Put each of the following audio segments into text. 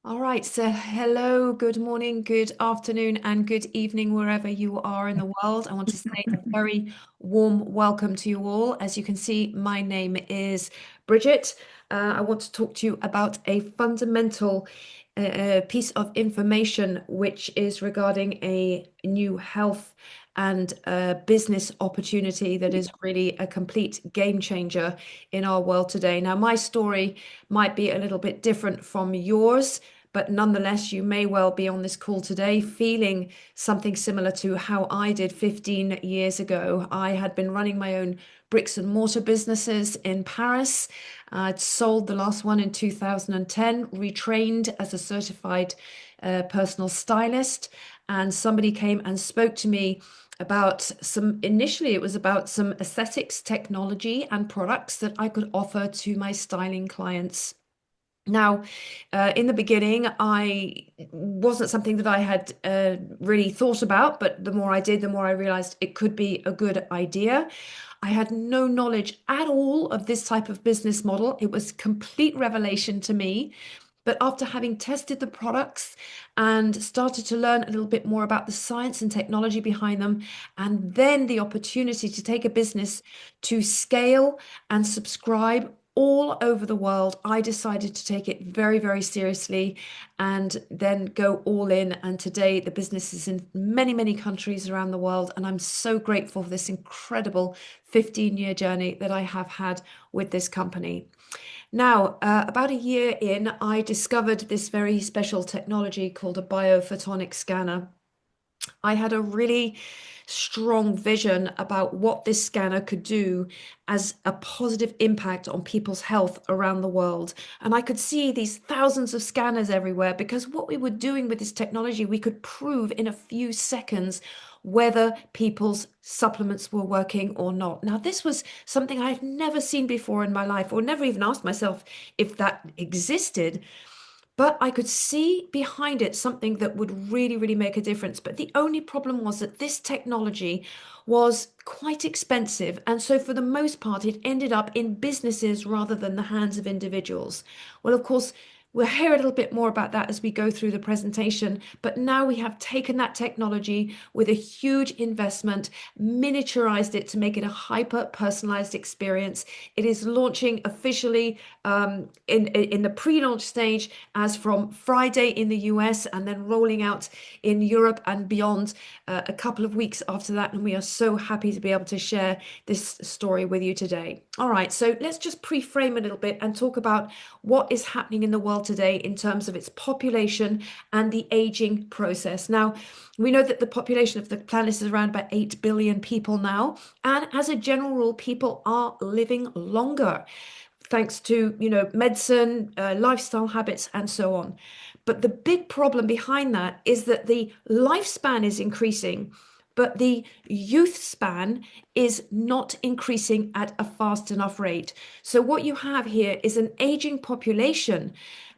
All right, so hello, good morning, good afternoon, and good evening, wherever you are in the world. I want to say a very warm welcome to you all. As you can see, my name is Bridget. I want to talk to you about a fundamental piece of information which is regarding a new health and business opportunity that is really a complete game changer in our world today. Now, my story might be a little bit different from yours. But nonetheless, you may well be on this call today feeling something similar to how I did 15 years ago. I had been running my own bricks and mortar businesses in Paris. I'd sold the last one in 2010, retrained as a certified personal stylist. And somebody came and spoke to me about initially, it was about some aesthetics technology and products that I could offer to my styling clients. Now, in the beginning, I wasn't something that I had really thought about, but the more I did, the more I realized it could be a good idea. I had no knowledge at all of this type of business model. It was complete revelation to me. But after having tested the products and started to learn a little bit more about the science and technology behind them, and then the opportunity to take a business to scale and subscribe all over the world, I decided to take it very, very seriously and then go all in. And today, the business is in many, many countries around the world. And I'm so grateful for this incredible 15-year journey that I have had with this company. Now, about a year in, I discovered this very special technology called a biophotonic scanner. I had a really strong vision about what this scanner could do as a positive impact on people's health around the world. And I could see these thousands of scanners everywhere because what we were doing with this technology, we could prove in a few seconds whether people's supplements were working or not. Now, this was something I had never seen before in my life, or never even asked myself if that existed. But I could see behind it something that would really, really make a difference. But the only problem was that this technology was quite expensive. And so, for the most part, it ended up in businesses rather than the hands of individuals. Well, of course, we'll hear a little bit more about that as we go through the presentation. But now we have taken that technology with a huge investment, miniaturized it to make it a hyper personalized experience. It is launching officially in the pre-launch stage as from Friday in the US, and then rolling out in Europe and beyond a couple of weeks after that. And we are so happy to be able to share this story with you today. All right, so let's just pre-frame a little bit and talk about what is happening in the world today in terms of its population and the aging process. Now, we know that the population of the planet is around about 8 billion people now. And as a general rule, people are living longer thanks to, medicine, lifestyle habits, and so on. But the big problem behind that is that the lifespan is increasing, but the youth span is not increasing at a fast enough rate. So what you have here is an aging population,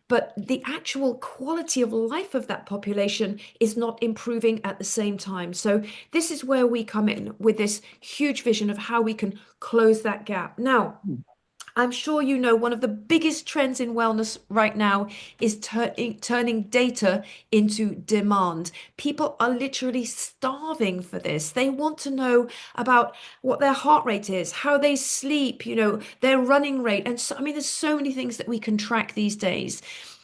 but the actual quality of life of that population is not improving at the same time. So this is where we come in with this huge vision of how we can close that gap. Now, I'm sure you know one of the biggest trends in wellness right now is turning data into demand. People are literally starving for this. They want to know about what their heart rate is, how they sleep, their running rate. And so, I mean, there's so many things that we can track these days.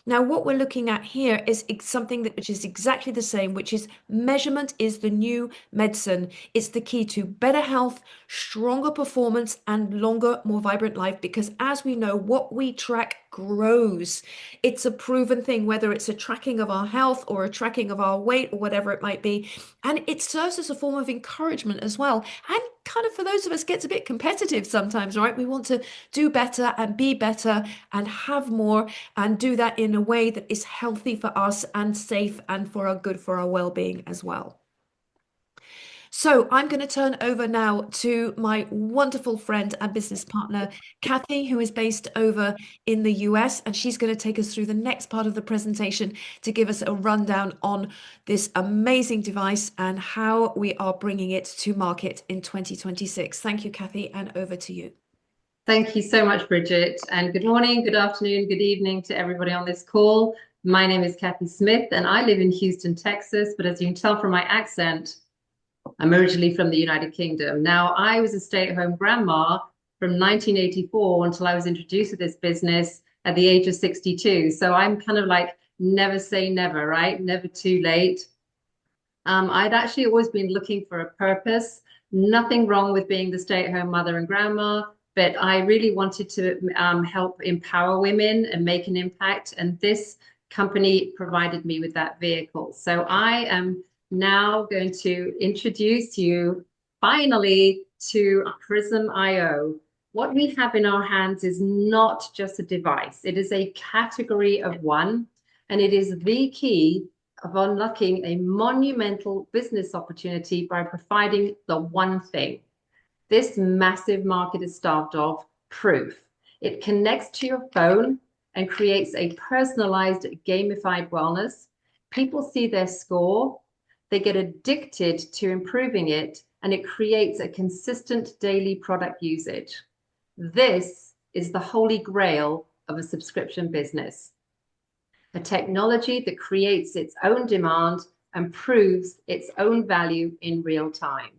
Now, what we're looking at here is something which is exactly the same, which is measurement is the new medicine. It's the key to better health, stronger performance, and longer, more vibrant life. Because as we know, what we track grows. It's a proven thing, whether it's a tracking of our health or a tracking of our weight or whatever it might be. And it serves as a form of encouragement as well. And kind of for those of us gets a bit competitive sometimes, right? We want to do better and be better and have more and do that in a way that is healthy for us and safe and for our good, for our well-being as well. So I'm going to turn over now to my wonderful friend and business partner, Kathy, who is based over in the US, and she's going to take us through the next part of the presentation to give us a rundown on this amazing device and how we are bringing it to market in 2026. Thank you, Kathy, and over to you. Thank you so much, Bridget, and good morning, good afternoon, good evening to everybody on this call. My name is Kathy Smith, and I live in Houston, Texas. But as you can tell from my accent, I'm originally from the United Kingdom. Now, I was a stay-at-home grandma from 1984 until I was introduced to this business at the age of 62. So I'm kind of like never say never, right? Never too late. I'd actually always been looking for a purpose. Nothing wrong with being the stay-at-home mother and grandma, but I really wanted to help empower women and make an impact. And this company provided me with that vehicle. So I am now going to introduce you finally to Prysm IO. What we have in our hands is not just a device, it is a category of one, and it is the key of unlocking a monumental business opportunity by providing the one thing this massive market is starved of: proof. It connects to your phone and creates a personalized, gamified wellness. People see their score, they get addicted to improving it, and it creates a consistent daily product usage. This is the holy grail of a subscription business, a technology that creates its own demand and proves its own value in real time.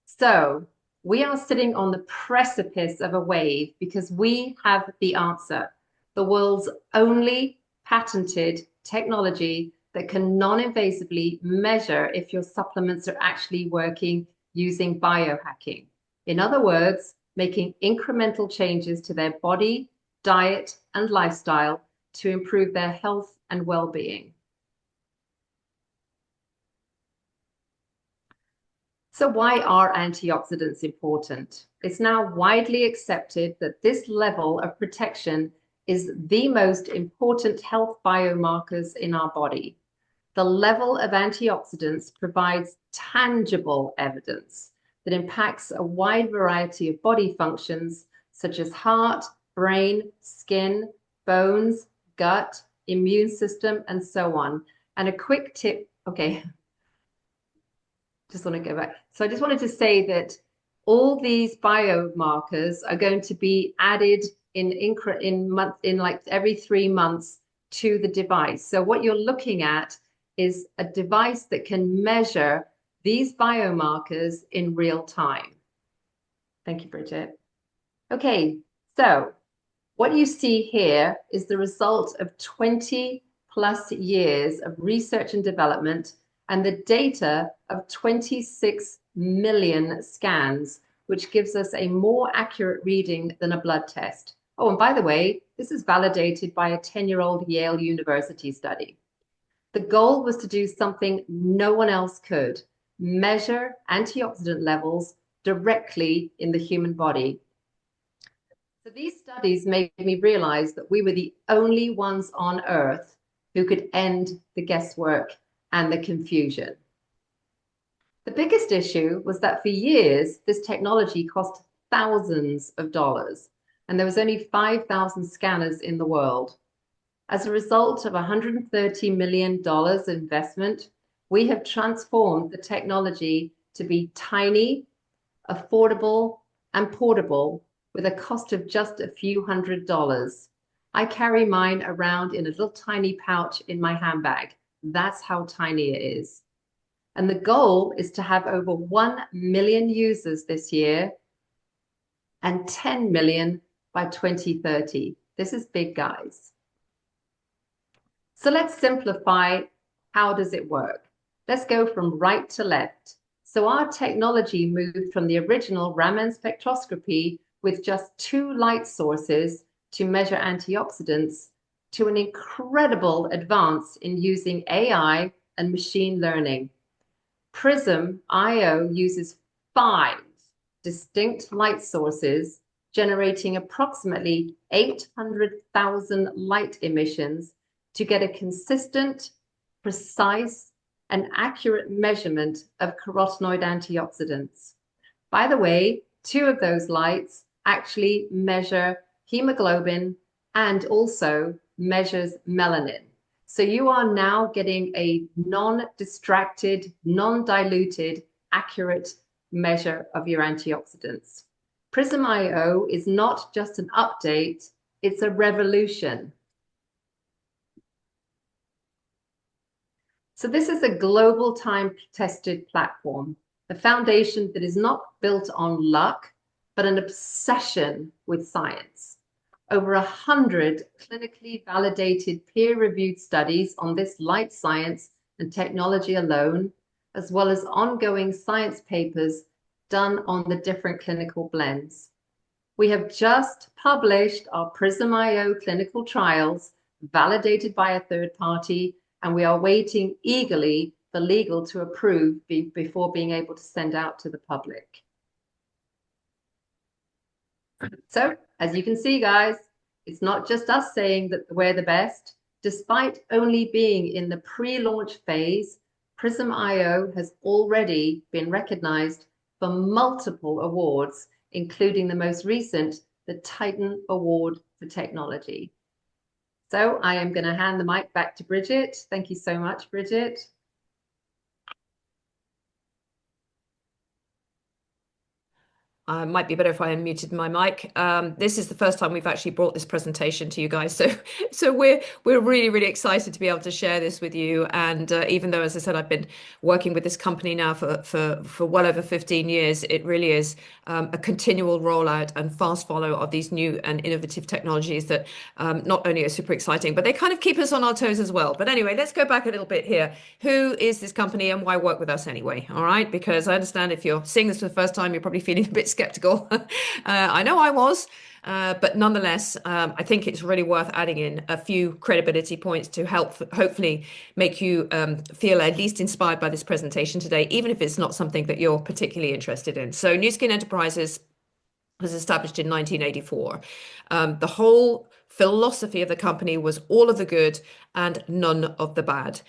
So we are sitting on the precipice of a wave because we have the answer, the world's only patented technology that can non-invasively measure if your supplements are actually working using biohacking. In other words, making incremental changes to their body, diet, and lifestyle to improve their health and well-being. So why are antioxidants important? It's now widely accepted that this level of protection is the most important health biomarkers in our body. The level of antioxidants provides tangible evidence that impacts a wide variety of body functions such as heart, brain, skin, bones, gut, immune system, and so on. And a quick tip, okay, just want to go back. So I just wanted to say that all these biomarkers are going to be added in like every 3 months to the device. So what you're looking at is a device that can measure these biomarkers in real time. Thank you, Bridget. Okay, so what you see here is the result of 20 plus years of research and development and the data of 26 million scans, which gives us a more accurate reading than a blood test. Oh, and by the way, this is validated by a 10-year-old Yale University study. The goal was to do something no one else could: measure antioxidant levels directly in the human body. So these studies made me realize that we were the only ones on Earth who could end the guesswork and the confusion. The biggest issue was that for years, this technology cost thousands of dollars, and there was only 5,000 scanners in the world. As a result of $130 million investment, we have transformed the technology to be tiny, affordable, and portable with a cost of just a few $100s. I carry mine around in a little tiny pouch in my handbag. That's how tiny it is. And the goal is to have over 1 million users this year and 10 million by 2030. This is big, guys. So let's simplify. How does it work? Let's go from right to left. So our technology moved from the original Raman spectroscopy with just 2 light sources to measure antioxidants to an incredible advance in using AI and machine learning. Prysm IO uses 5 distinct light sources, generating approximately 800,000 light emissions to get a consistent, precise, and accurate measurement of carotenoid antioxidants. By the way, 2 of those lights actually measure hemoglobin and also measures melanin. So you are now getting a non-distracted, non-diluted, accurate measure of your antioxidants. Prysm IO is not just an update, It's a revolution. So this is a global time-tested platform, a foundation that is not built on luck, but an obsession with science. Over 100 clinically validated peer-reviewed studies on this light science and technology alone, as well as ongoing science papers done on the different clinical blends. We have just published our Prysm.io clinical trials, validated by a third party, and we are waiting eagerly for legal to approve before being able to send out to the public. So, as you can see, guys, it's not just us saying that we're the best. Despite only being in the pre-launch phase, Prysm.io has already been recognized for multiple awards, including the most recent, the Titan Award for Technology. So I am going to hand the mic back to Bridget. Thank you so much, Bridget. Might be better if I unmuted my mic. This is the first time we've actually brought this presentation to you guys, so we're really excited to be able to share this with you. And even though, as I said, I've been working with this company now for well over 15 years, it really is a continual rollout and fast follow of these new and innovative technologies that not only are super exciting, but they kind of keep us on our toes as well. But anyway, let's go back a little bit here. Who is this company and why work with us anyway? All right, because I understand if you're seeing this for the first time, you're probably feeling a bit skeptical. I know I was, but nonetheless, I think it's really worth adding in a few credibility points to help hopefully make you feel at least inspired by this presentation today, even if it's not something that you're particularly interested in. So New Skin Enterprises was established in 1984. The whole philosophy of the company was all of the good and none of the bad.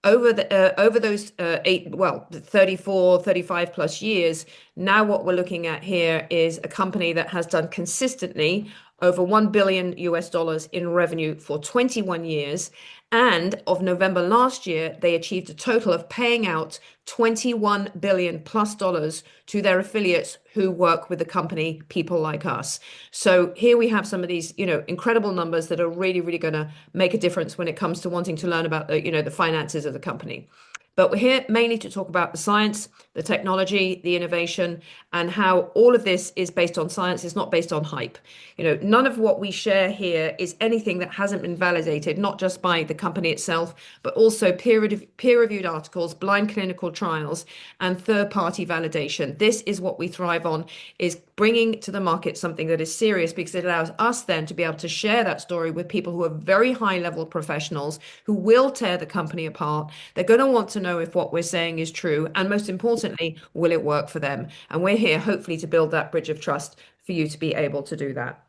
Over those 34, 35 plus years, now what we're looking at here is a company that has done consistently over 1 billion US dollars in revenue for 21 years. And of November last year, they achieved a total of paying out 21 billion plus dollars to their affiliates who work with the company, people like us. So here we have some of these, incredible numbers that are really going to make a difference when it comes to wanting to learn about the finances of the company. But we're here mainly to talk about the science, the technology, the innovation, and how all of this is based on science. It's not based on hype. None of what we share here is anything that hasn't been validated, not just by the company itself, but also peer-reviewed articles, blind clinical trials, and third-party validation. This is what we thrive on, is bringing to the market something that is serious, because it allows us then to be able to share that story with people who are very high-level professionals who will tear the company apart. They're going to want to know if what we're saying is true, and most importantly, will it work for them? And we're here hopefully to build that bridge of trust for you to be able to do that.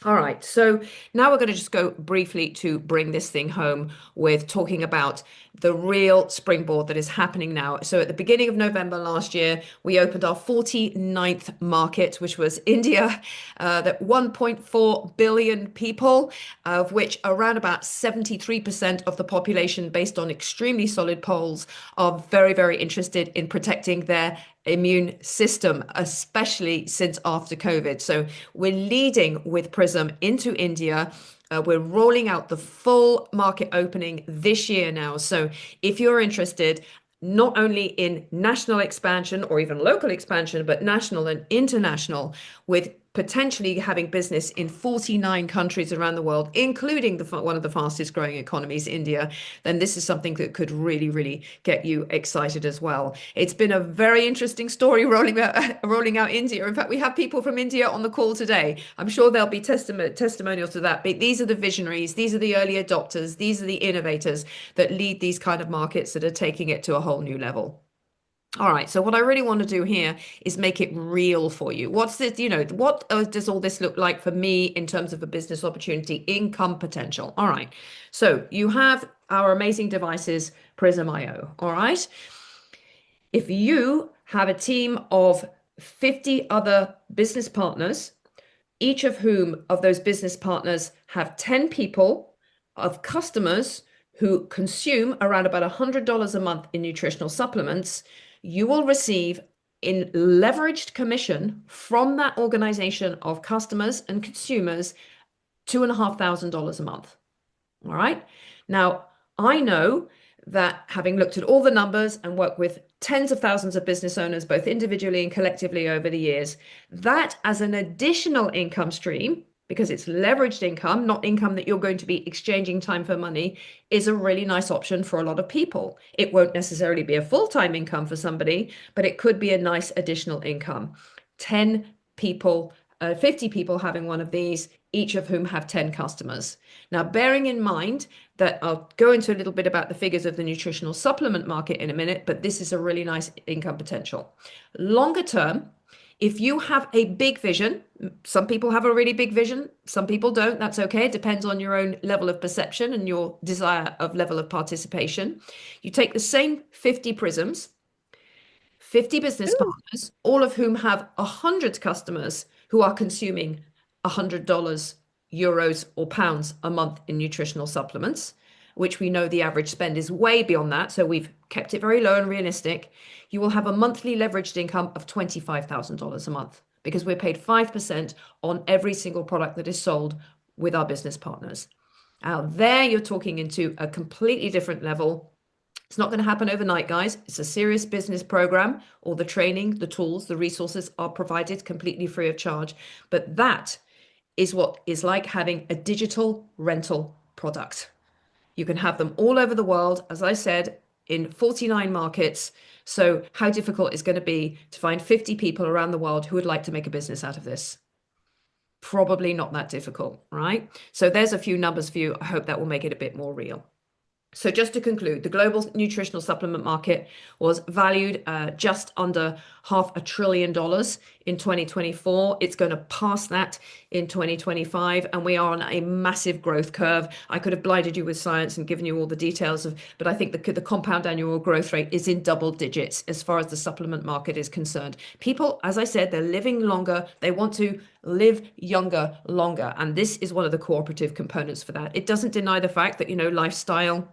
All right, so now we're going to just go briefly to bring this thing home with talking about the real springboard that is happening now. So at the beginning of November last year, we opened our 49th market, which was India, that 1.4 billion people, of which around about 73% of the population, based on extremely solid polls, are very interested in protecting their immune system, especially since after COVID. So we're leading with Prysm into India. We're rolling out the full market opening this year now. So if you're interested, not only in national expansion or even local expansion, but national and international, with potentially having business in 49 countries around the world, including one of the fastest growing economies, India, then this is something that could really get you excited as well. It's been a very interesting story rolling out India. In fact, we have people from India on the call today. I'm sure there'll be testimonials to that. But these are the visionaries, these are the early adopters, these are the innovators that lead these kind of markets that are taking it to a whole new level. All right, so what I really want to do here is make it real for you. What's this, what does all this look like for me in terms of a business opportunity, income potential? All right, so you have our amazing devices, Prysm.io. All right, if you have a team of 50 other business partners, each of whom of those business partners have 10 people of customers who consume around about $100 a month in nutritional supplements, you will receive in leveraged commission from that organization of customers and consumers $2,500 a month. All right. Now, I know that having looked at all the numbers and worked with tens of thousands of business owners, both individually and collectively over the years, that as an additional income stream, because it's leveraged income, not income that you're going to be exchanging time for money, is a really nice option for a lot of people. It won't necessarily be a full-time income for somebody, but it could be a nice additional income. 10 people, 50 people having one of these, each of whom have 10 customers. Now, bearing in mind that I'll go into a little bit about the figures of the nutritional supplement market in a minute, but this is a really nice income potential. Longer term, if you have a big vision, some people have a really big vision, some people don't. That's okay. It depends on your own level of perception and your desire of level of participation. You take the same 50 prisms, 50 business Ooh. partners, all of whom have 100 customers who are consuming $100, euros, or pounds a month in nutritional supplements, which we know the average spend is way beyond that. So we've kept it very low and realistic. You will have a monthly leveraged income of $25,000 a month because we're paid 5% on every single product that is sold with our business partners. Now, there you're talking into a completely different level. It's not going to happen overnight, guys. It's a serious business program. All the training, the tools, the resources are provided completely free of charge. But that is what is like having a digital rental product. You can have them all over the world, as I said, in 49 markets. So, how difficult is going to be to find 50 people around the world who would like to make a business out of this? Probably not that difficult, right? So, there's a few numbers for you. I hope that will make it a bit more real. So just to conclude, the global nutritional supplement market was valued just under $500 billion in 2024. It's going to pass that in 2025, and we are on a massive growth curve. I could have blinded you with science and given you all the details of, but I think the compound annual growth rate is in double digits as far as the supplement market is concerned. People, as I said, they're living longer. They want to live younger, longer, and this is one of the cooperative components for that. It doesn't deny the fact that, lifestyle,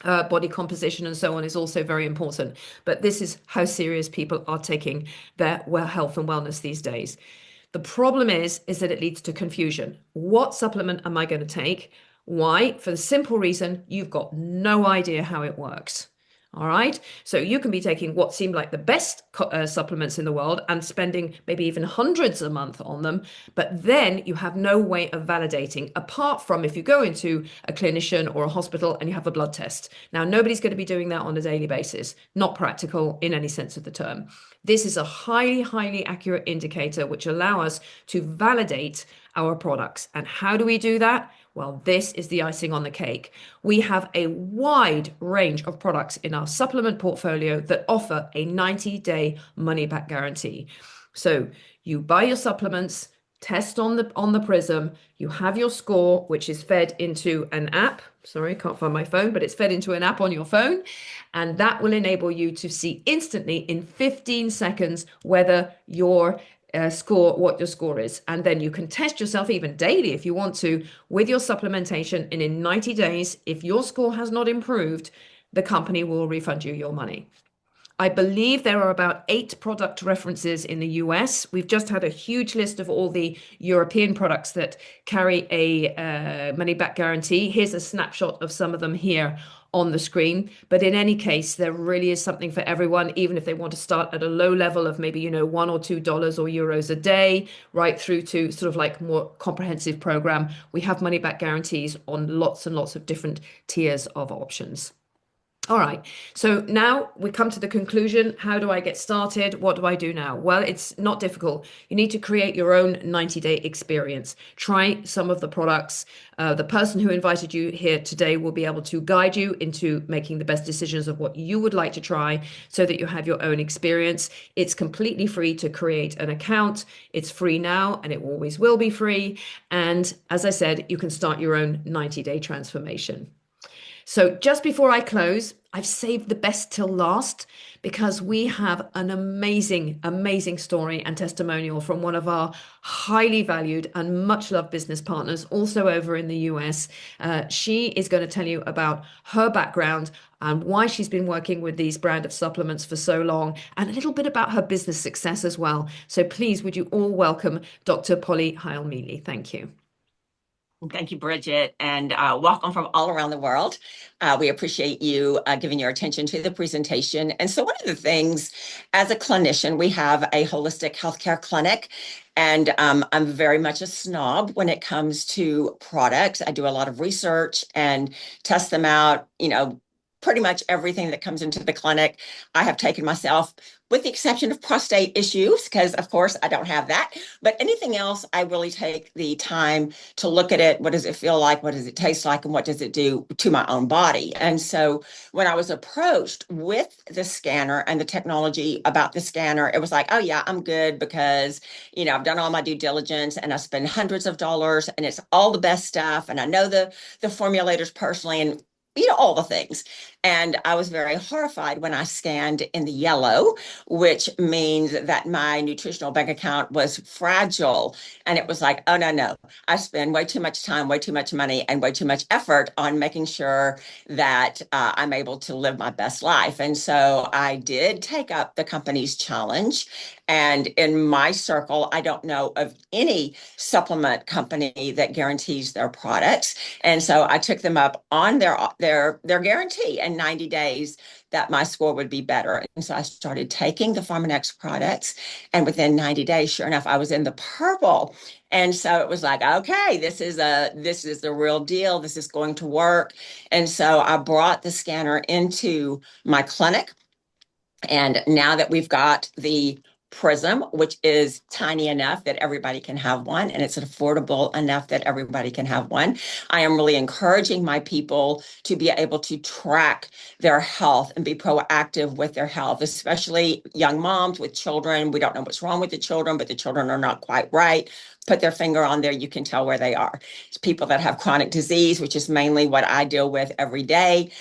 body composition and so on is also very important. But this is how serious people are taking their health and wellness these days. The problem is that it leads to confusion. What supplement am I going to take? Why? For the simple reason you've got no idea how it works. All right. So you can be taking what seem like the best supplements in the world and spending maybe even hundreds a month on them. But then you have no way of validating apart from if you go into a clinician or a hospital and you have a blood test. Now, nobody's going to be doing that on a daily basis. Not practical in any sense of the term. This is a highly, highly accurate indicator which allow us to validate our products. And how do we do that? Well, this is the icing on the cake. We have a wide range of products in our supplement portfolio that offer a 90-day money-back guarantee. So you buy your supplements, test on the Prysm, you have your score, which is fed into an app. Sorry, can't find my phone, but it's fed into an app on your phone. And that will enable you to see instantly in 15 seconds whether your what your score is. And then you can test yourself even daily if you want to with your supplementation. And in 90 days, if your score has not improved, the company will refund you your money. I believe there are about 8 product references in the US. We've just had a huge list of all the European products that carry a money back guarantee. Here's a snapshot of some of them here on the screen. But in any case, there really is something for everyone, even if they want to start at a low level of maybe, $1 or $2 or euros a day, right through to sort of like more comprehensive program. We have money back guarantees on lots and lots of different tiers of options. All right. So now we come to the conclusion. How do I get started? What do I do now? Well, it's not difficult. You need to create your own 90-day experience. Try some of the products. The person who invited you here today will be able to guide you into making the best decisions of what you would like to try so that you have your own experience. It's completely free to create an account. It's free now and it always will be free. And as I said, you can start your own 90-day transformation. So just before I close, I've saved the best till last because we have an amazing, amazing story and testimonial from one of our highly valued and much loved business partners, also over in the US. She is going to tell you about her background and why she's been working with these brand of supplements for so long, and a little bit about her business success as well. So please, would you all welcome Dr. Polly Heil-Mealy. Thank you. Thank you, Bridget, and welcome from all around the world. We appreciate you giving your attention to the presentation. And so, one of the things as a clinician, we have a holistic healthcare clinic, and I'm very much a snob when it comes to products. I do a lot of research and test them out. Pretty much everything that comes into the clinic, I have taken myself, with the exception of prostate issues, because of course I don't have that. But anything else, I really take the time to look at it. What does it feel like? What does it taste like? And what does it do to my own body? And so when I was approached with the scanner and the technology about the scanner, it was like, oh, yeah, I'm good because, I've done all my due diligence and I spend hundreds of dollars and it's all the best stuff. And I know the formulators personally and all the things. And I was very horrified when I scanned in the yellow, which means that my nutritional bank account was fragile. And it was like, oh, no, no. I spend way too much time, way too much money, and way too much effort on making sure that I'm able to live my best life. And so I did take up the company's challenge. And in my circle, I don't know of any supplement company that guarantees their products. And so I took them up on their guarantee in 90 days that my score would be better. And so I started taking the Pharmanex products. And within 90 days, sure enough, I was in the purple. And so it was like, okay, this is the real deal. This is going to work. And so I brought the scanner into my clinic. And now that we've got the Prysm, which is tiny enough that everybody can have one, and it's affordable enough that everybody can have one. I am really encouraging my people to be able to track their health and be proactive with their health, especially young moms with children. We don't know what's wrong with the children, but the children are not quite right. Put their finger on there, you can tell where they are. It's people that have chronic disease, which is mainly what I deal with every day.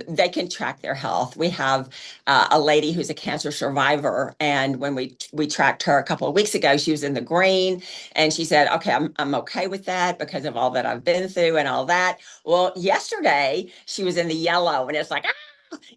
They can track their health. We have a lady who's a cancer survivor, and when we tracked her a couple of weeks ago, she was in the green, and she said, "Okay, I'm okay with that because of all that I've been through and all that." Well, yesterday she was in the yellow, and it's like,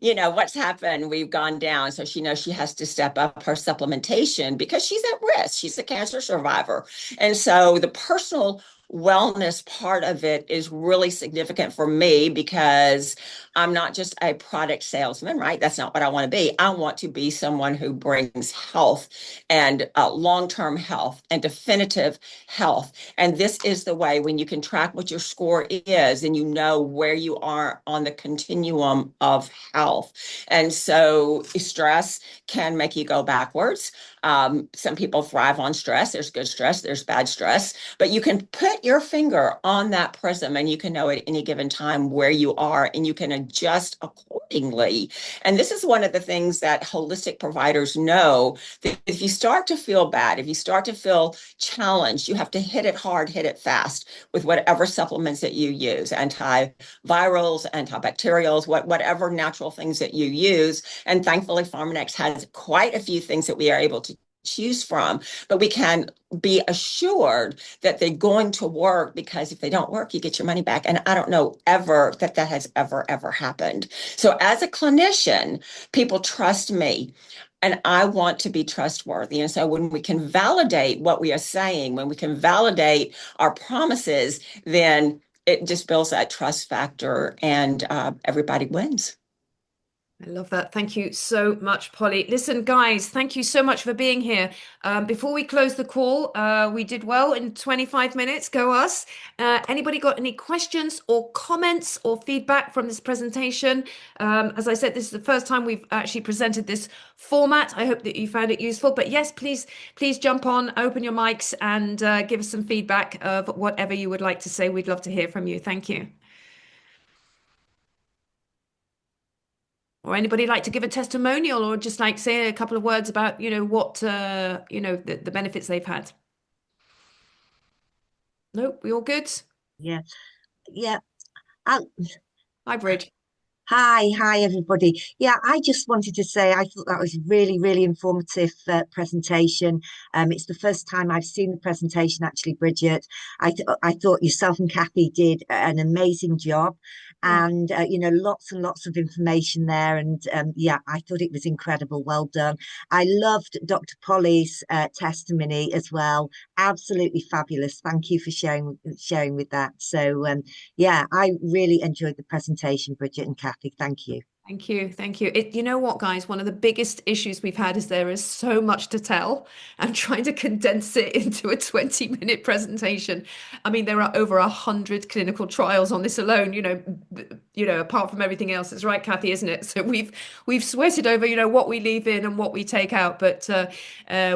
what's happened? We've gone down. So she knows she has to step up her supplementation because she's at risk. She's a cancer survivor. And so the personal wellness part of it is really significant for me because I'm not just a product salesman, right? That's not what I want to be. I want to be someone who brings health and long-term health and definitive health. And this is the way when you can track what your score is and you know where you are on the continuum of health. And so stress can make you go backwards. Some people thrive on stress. There's good stress, there's bad stress, but you can put your finger on that prism and you can know at any given time where you are and you can adjust accordingly. And this is one of the things that holistic providers know that if you start to feel bad, if you start to feel challenged, you have to hit it hard, hit it fast with whatever supplements that you use, antivirals, antibacterials, whatever natural things that you use. And thankfully, Pharmanex has quite a few things that we are able to choose from, but we can be assured that they're going to work because if they don't work, you get your money back. And I don't know ever that has ever happened. So as a clinician, people trust me. And I want to be trustworthy. And so when we can validate what we are saying, when we can validate our promises, then it just builds that trust factor and everybody wins. I love that. Thank you so much, Polly. Listen, guys, thank you so much for being here. Before we close the call, we did well in 25 minutes. Go us. Anybody got any questions or comments or feedback from this presentation? As I said, this is the first time we've actually presented this format. I hope that you found it useful. But yes, please jump on, open your mics, and give us some feedback of whatever you would like to say. We'd love to hear from you. Thank you. Or anybody like to give a testimonial or just like say a couple of words about, what, the benefits they've had? Nope, we all good? Yeah, yeah. I, Hi, Bridge. Hi, everybody. Yeah, I just wanted to say I thought that was a really, really informative presentation. It's the first time I've seen the presentation, actually, Bridget. I thought yourself and Kathy did an amazing job, Oh, and lots and lots of information there. And yeah, I thought it was incredible. Well done. I loved Dr. Polly's testimony as well. Absolutely fabulous. Thank you for sharing with that. So yeah, I really enjoyed the presentation, Bridget and Kathy. Thank you. thank you. Thank you. You know what, guys? One of the biggest issues we've had is there is so much to tell and trying to condense it into a 20-minute presentation. I mean, there are over 100 clinical trials on this alone, apart from everything else. It's right, Kathy, isn't it? So we've sweated over, what we leave in and what we take out. But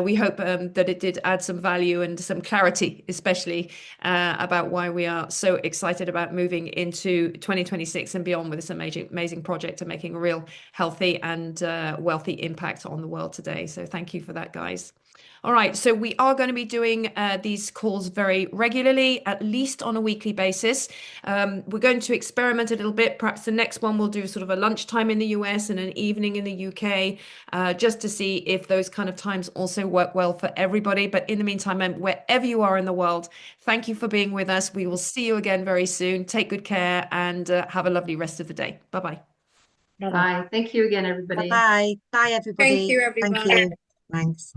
we hope that it did add some value and some clarity, especially about why we are so excited about moving into 2026 and beyond with this amazing project and making a real healthy and wealthy impact on the world today. So thank you for that, guys. All right, so we are going to be doing these calls very regularly, at least on a weekly basis. We're going to experiment a little bit. Perhaps the next one we'll do sort of a lunchtime in the US and an evening in the UK, just to see if those kind of times also work well for everybody. But in the meantime, wherever you are in the world, thank you for being with us. We will see you again very soon. Take good care and have a lovely rest of the day. Bye bye. Bye. Thank you again, everybody. Bye-bye. Bye, Thank everybody. you, Thank everyone. you. Thanks.